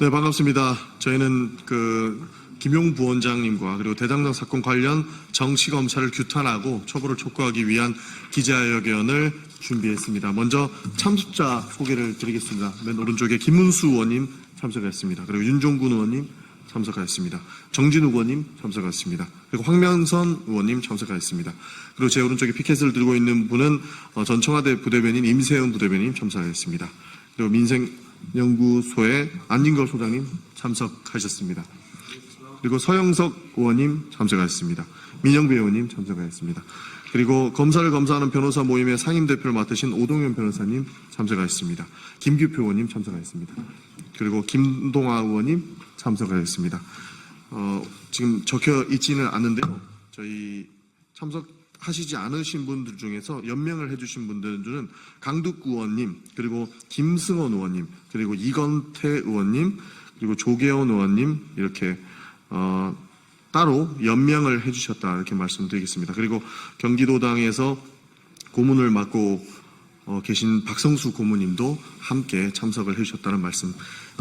네, 반갑습니다. 저희는 김용 부원장님과 그리고 대장동 사건 관련 정치검찰을 규탄하고 처벌을 촉구하기 위한 기자회견을 준비했습니다. 먼저 참석자 소개를 드리겠습니다. 맨 오른쪽에 김문수 의원님 참석하였습니다. 그리고 윤종군 의원님 참석하였습니다. 정진욱 의원님 참석하였습니다. 그리고 황명선 의원님 참석하였습니다. 그리고 제 오른쪽에 피켓을 들고 있는 분은 전 청와대 부대변인 임세은 부대변인 참석하였습니다. 그리고 민생연구소의 안진걸 소장님 참석하셨습니다. 그리고 서영석 의원님 참석하셨습니다. 민영배 의원님 참석하셨습니다. 그리고 검사를 검사하는 변호사 모임의 상임대표를 맡으신 오동현 변호사님 참석하셨습니다. 김규표 의원님 참석하셨습니다. 그리고 김동아 의원님 참석하셨습니다. 지금 적혀 있지는 않은데요. 저희 참석하시지 않으신 분들 중에서 연명을 해주신 분들은 강득 의원님, 그리고 김승원 의원님, 그리고 이건태 의원님, 그리고 조계원 의원님 이렇게 따로 연명을 해주셨다 이렇게 말씀드리겠습니다. 그리고 경기도당에서 고문을 맡고 계신 박성수 고문님도 함께 참석을 해주셨다는 말씀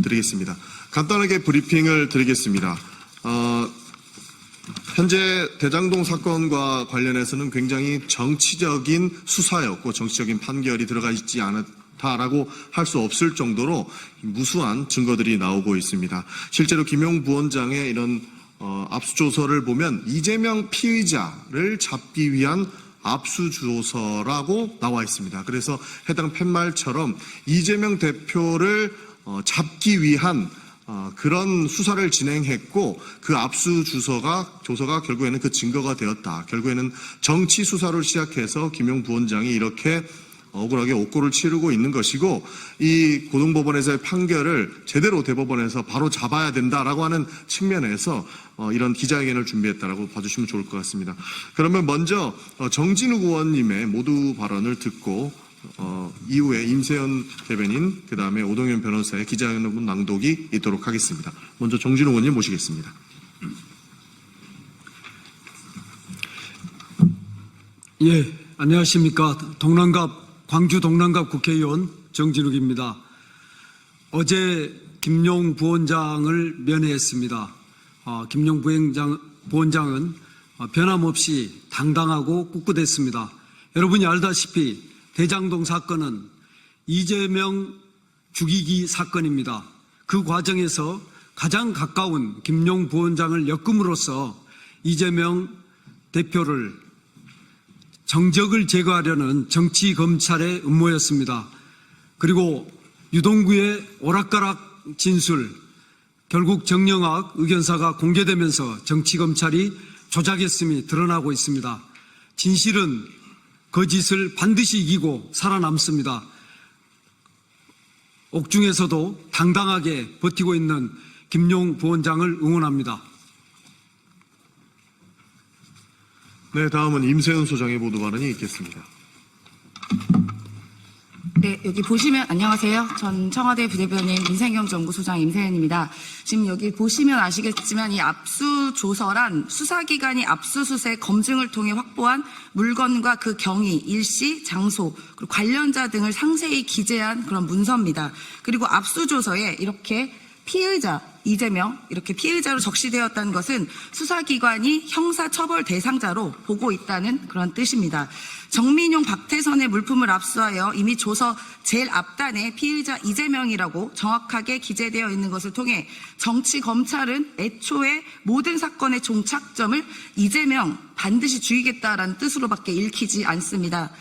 드리겠습니다. 간단하게 브리핑을 드리겠습니다. 현재 대장동 사건과 관련해서는 굉장히 정치적인 수사였고 정치적인 판결이 들어가 있지 않다라고 할 수 없을 정도로 무수한 증거들이 나오고 있습니다. 실제로 김용 부원장의 이런 압수조서를 보면 이재명 피의자를 잡기 위한 압수조서라고 나와 있습니다. 그래서 해당 팻말처럼 이재명 대표를 잡기 위한 그런 수사를 진행했고 그 압수조서가 결국에는 그 증거가 되었다. 결국에는 정치 수사를 시작해서 김용 부원장이 이렇게 억울하게 옥고를 치르고 있는 것이고 이 고등법원에서의 판결을 제대로 대법원에서 바로 잡아야 된다라고 하는 측면에서 이런 기자회견을 준비했다라고 봐주시면 좋을 것 같습니다. 그러면 먼저 정진욱 의원님의 모두 발언을 듣고 이후에 임세현 대변인 그다음에 오동현 변호사의 기자회견 낭독이 있도록 하겠습니다. 먼저 정진욱 의원님 모시겠습니다. 예, 안녕하십니까. 광주 동남갑 국회의원 정진욱입니다. 어제 김용 부원장을 면회했습니다. 김용 부원장은 변함없이 당당하고 꿋꿋했습니다. 여러분이 알다시피 대장동 사건은 이재명 죽이기 사건입니다. 그 과정에서 가장 가까운 김용 부원장을 엮음으로써 이재명 대표를 정적을 제거하려는 정치 검찰의 음모였습니다. 그리고 유동구의 오락가락 진술, 결국 정영학 의견사가 공개되면서 정치 검찰이 조작했음이 드러나고 있습니다. 진실은 거짓을 반드시 이기고 살아남습니다. 옥중에서도 당당하게 버티고 있는 김용 부원장을 응원합니다. 네, 다음은 임세은 소장의 모두 발언이 있겠습니다. 네, 여기 보시면 안녕하세요. 전 청와대 부대변인 민생경제연구소장 임세은입니다. 지금 여기 보시면 아시겠지만 이 압수조서란 수사기관이 압수수색 검증을 통해 확보한 물건과 그 경위, 일시, 장소, 그리고 관련자 등을 상세히 기재한 그런 문서입니다. 그리고 압수조서에 이렇게 피의자, 이재명 이렇게 피의자로 적시되었다는 것은 수사기관이 형사처벌 대상자로 보고 있다는 그런 뜻입니다. 정민용, 박태선의 물품을 압수하여 이미 조서 제일 앞단에 피의자 이재명이라고 정확하게 기재되어 있는 것을 통해 정치 검찰은 애초에 모든 사건의 종착점을 이재명 반드시 죽이겠다라는 뜻으로밖에 읽히지 않습니다.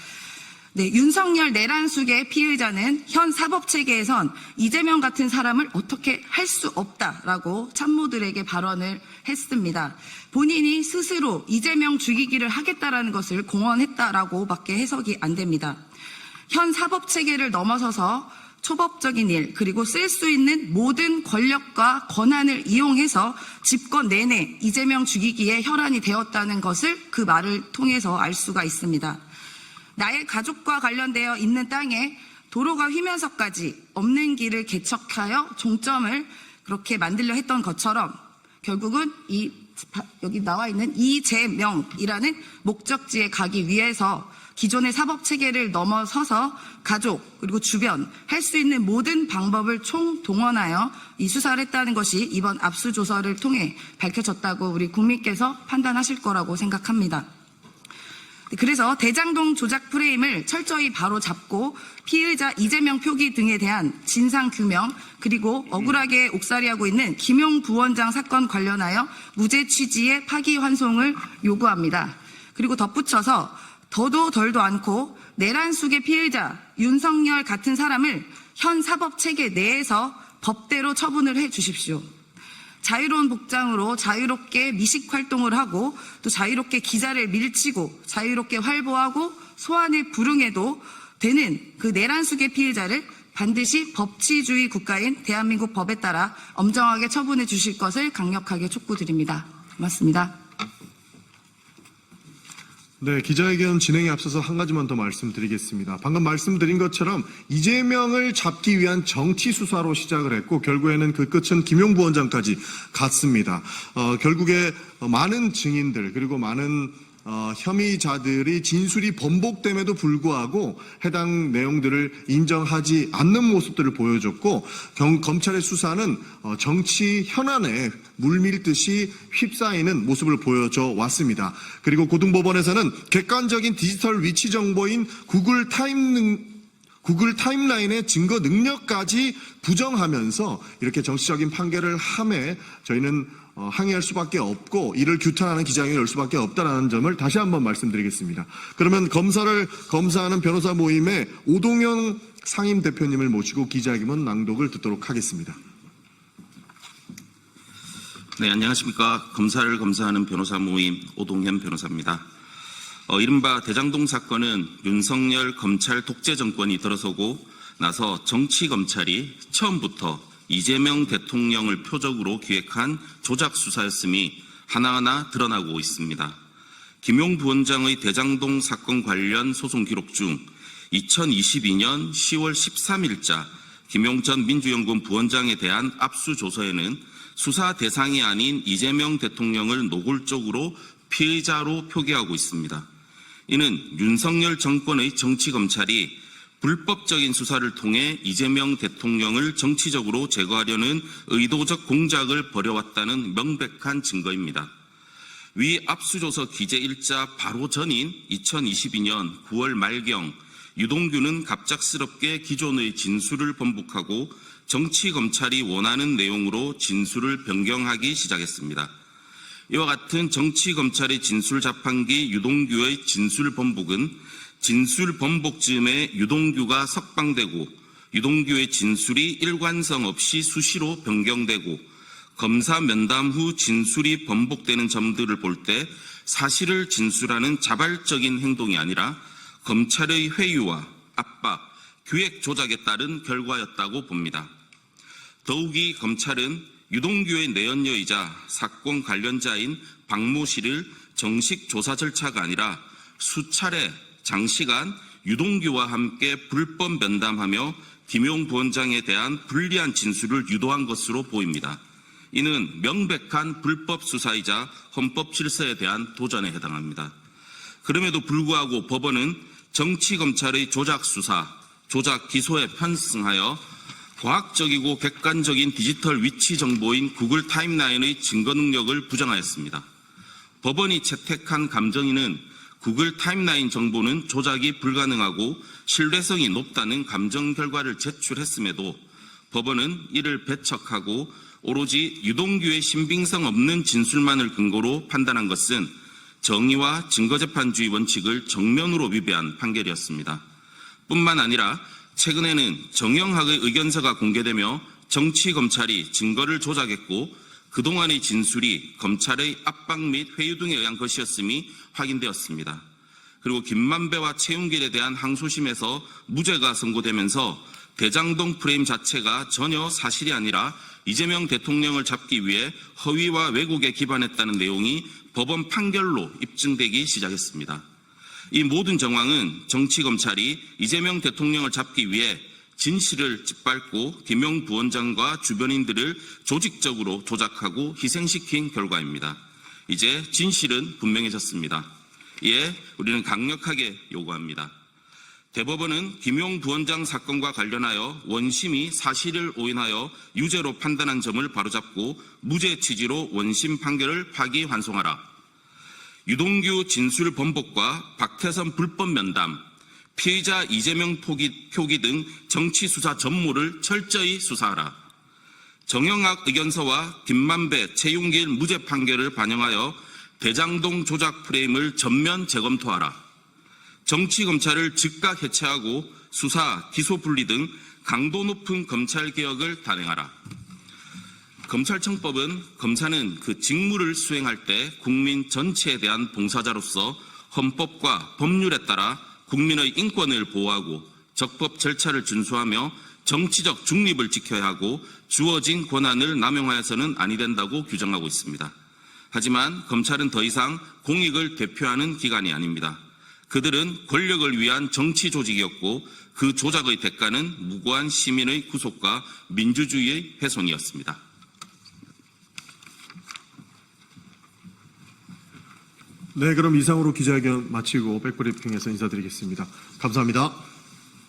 네, 윤석열 내란숙의 피의자는 현 사법체계에선 이재명 같은 사람을 어떻게 할 수 없다라고 참모들에게 발언을 했습니다. 본인이 스스로 이재명 죽이기를 하겠다라는 것을 공언했다라고밖에 해석이 안 됩니다. 현 사법체계를 넘어서서 초법적인 일 그리고 쓸 수 있는 모든 권력과 권한을 이용해서 집권 내내 이재명 죽이기에 혈안이 되었다는 것을 그 말을 통해서 알 수가 있습니다. 나의 가족과 관련되어 있는 땅에 도로가 휘면서까지 없는 길을 개척하여 종점을 그렇게 만들려 했던 것처럼 결국은 여기 나와 있는 이재명이라는 목적지에 가기 위해서 기존의 사법 체계를 넘어서서 가족 그리고 주변 할 수 있는 모든 방법을 총동원하여 이 수사를 했다는 것이 이번 압수조사를 통해 밝혀졌다고 우리 국민께서 판단하실 거라고 생각합니다. 그래서 대장동 조작 프레임을 철저히 바로 잡고 피의자 이재명 표기 등에 대한 진상 규명 그리고 억울하게 옥살이하고 있는 김용 부원장 사건 관련하여 무죄 취지의 파기환송을 요구합니다. 그리고 덧붙여서 더도 덜도 않고 내란 속의 피의자 윤석열 같은 사람을 현 사법체계 내에서 법대로 처분을 해 주십시오. 자유로운 복장으로 자유롭게 미식 활동을 하고 또 자유롭게 기자를 밀치고 자유롭게 활보하고 소환에 불응해도 되는 그 내란 속의 피해자를 반드시 법치주의 국가인 대한민국 법에 따라 엄정하게 처분해 주실 것을 강력하게 촉구드립니다. 고맙습니다. 네, 기자회견 진행에 앞서서 한 가지만 더 말씀드리겠습니다. 방금 말씀드린 것처럼 이재명을 잡기 위한 정치 수사로 시작을 했고 결국에는 그 끝은 김용 부원장까지 갔습니다. 결국에 많은 증인들 그리고 많은 혐의자들이 진술이 번복됨에도 불구하고 해당 내용들을 인정하지 않는 모습들을 보여줬고 검찰의 수사는 정치 현안에 물밀듯이 휩싸이는 모습을 보여줘 왔습니다. 그리고 고등법원에서는 객관적인 디지털 위치 정보인 구글 타임라인의 증거 능력까지 부정하면서 이렇게 정치적인 판결을 함에 저희는 항의할 수밖에 없고 이를 규탄하는 기자회견을 열 수밖에 없다는 점을 다시 한번 말씀드리겠습니다. 그러면 검사하는 변호사 모임의 오동현 상임대표님을 모시고 기자회견 낭독을 듣도록 하겠습니다. 네, 안녕하십니까. 검사를 검사하는 변호사 모임 오동현 변호사입니다. 이른바 대장동 사건은 윤석열 검찰 독재 정권이 들어서고 나서 정치검찰이 처음부터 이재명 대통령을 표적으로 기획한 조작 수사였음이 하나하나 드러나고 있습니다. 김용 부원장의 대장동 사건 관련 소송 기록 중 2022년 10월 13일자 김용 전 민주연구원 부원장에 대한 압수조서에는 수사 대상이 아닌 이재명 대통령을 노골적으로 피의자로 표기하고 있습니다. 이는 윤석열 정권의 정치검찰이 불법적인 수사를 통해 이재명 대통령을 정치적으로 제거하려는 의도적 공작을 벌여왔다는 명백한 증거입니다. 위 압수조서 기재일자 바로 전인 2022년 9월 말경 유동규는 갑작스럽게 기존의 진술을 번복하고 정치검찰이 원하는 내용으로 진술을 변경하기 시작했습니다. 이와 같은 정치검찰의 진술 자판기 유동규의 진술 번복은 진술 번복 즈음에 유동규가 석방되고 유동규의 진술이 일관성 없이 수시로 변경되고 검사 면담 후 진술이 번복되는 점들을 볼 때 사실을 진술하는 자발적인 행동이 아니라 검찰의 회유와 압박, 기획 조작에 따른 결과였다고 봅니다. 더욱이 검찰은 유동규의 내연녀이자 사건 관련자인 박모 씨를 정식 조사 절차가 아니라 수차례 장시간 유동규와 함께 불법 면담하며 김용 부원장에 대한 불리한 진술을 유도한 것으로 보입니다. 이는 명백한 불법 수사이자 헌법 질서에 대한 도전에 해당합니다. 그럼에도 불구하고 법원은 정치검찰의 조작 수사, 조작 기소에 편승하여 과학적이고 객관적인 디지털 위치 정보인 구글 타임라인의 증거 능력을 부정하였습니다. 법원이 채택한 감정인은 구글 타임라인 정보는 조작이 불가능하고 신뢰성이 높다는 감정 결과를 제출했음에도 법원은 이를 배척하고 오로지 유동규의 신빙성 없는 진술만을 근거로 판단한 것은 정의와 증거재판주의 원칙을 정면으로 위배한 판결이었습니다. 뿐만 아니라 최근에는 정영학의 의견서가 공개되며 정치검찰이 증거를 조작했고 그동안의 진술이 검찰의 압박 및 회유 등에 의한 것이었음이 확인되었습니다. 그리고 김만배와 최윤길에 대한 항소심에서 무죄가 선고되면서 대장동 프레임 자체가 전혀 사실이 아니라 이재명 대통령을 잡기 위해 허위와 왜곡에 기반했다는 내용이 법원 판결로 입증되기 시작했습니다. 이 모든 정황은 정치검찰이 이재명 대통령을 잡기 위해 진실을 짓밟고 김용 부원장과 주변인들을 조직적으로 조작하고 희생시킨 결과입니다. 이제 진실은 분명해졌습니다. 우리는 강력하게 요구합니다. 대법원은 김용 부원장 사건과 관련하여 원심이 사실을 오인하여 유죄로 판단한 점을 바로잡고 무죄 취지로 원심 판결을 파기환송하라. 유동규 진술 번복과 박태선 불법 면담, 피의자 이재명 표기 등 정치 수사 전모를 철저히 수사하라. 정영학 의견서와 김만배, 최윤길 무죄 판결을 반영하여 대장동 조작 프레임을 전면 재검토하라. 정치검찰을 즉각 해체하고 수사, 기소 분리 등 강도 높은 검찰개혁을 단행하라. 검찰청법은 검사는 그 직무를 수행할 때 국민 전체에 대한 봉사자로서 헌법과 법률에 따라 국민의 인권을 보호하고 적법 절차를 준수하며 정치적 중립을 지켜야 하고 주어진 권한을 남용하여서는 아니 된다고 규정하고 있습니다. 하지만 검찰은 더 이상 공익을 대표하는 기관이 아닙니다. 그들은 권력을 위한 정치 조직이었고 그 조작의 대가는 무고한 시민의 구속과 민주주의의 훼손이었습니다. 네, 그럼 이상으로 기자회견 마치고 백브리핑에서 인사드리겠습니다. 감사합니다.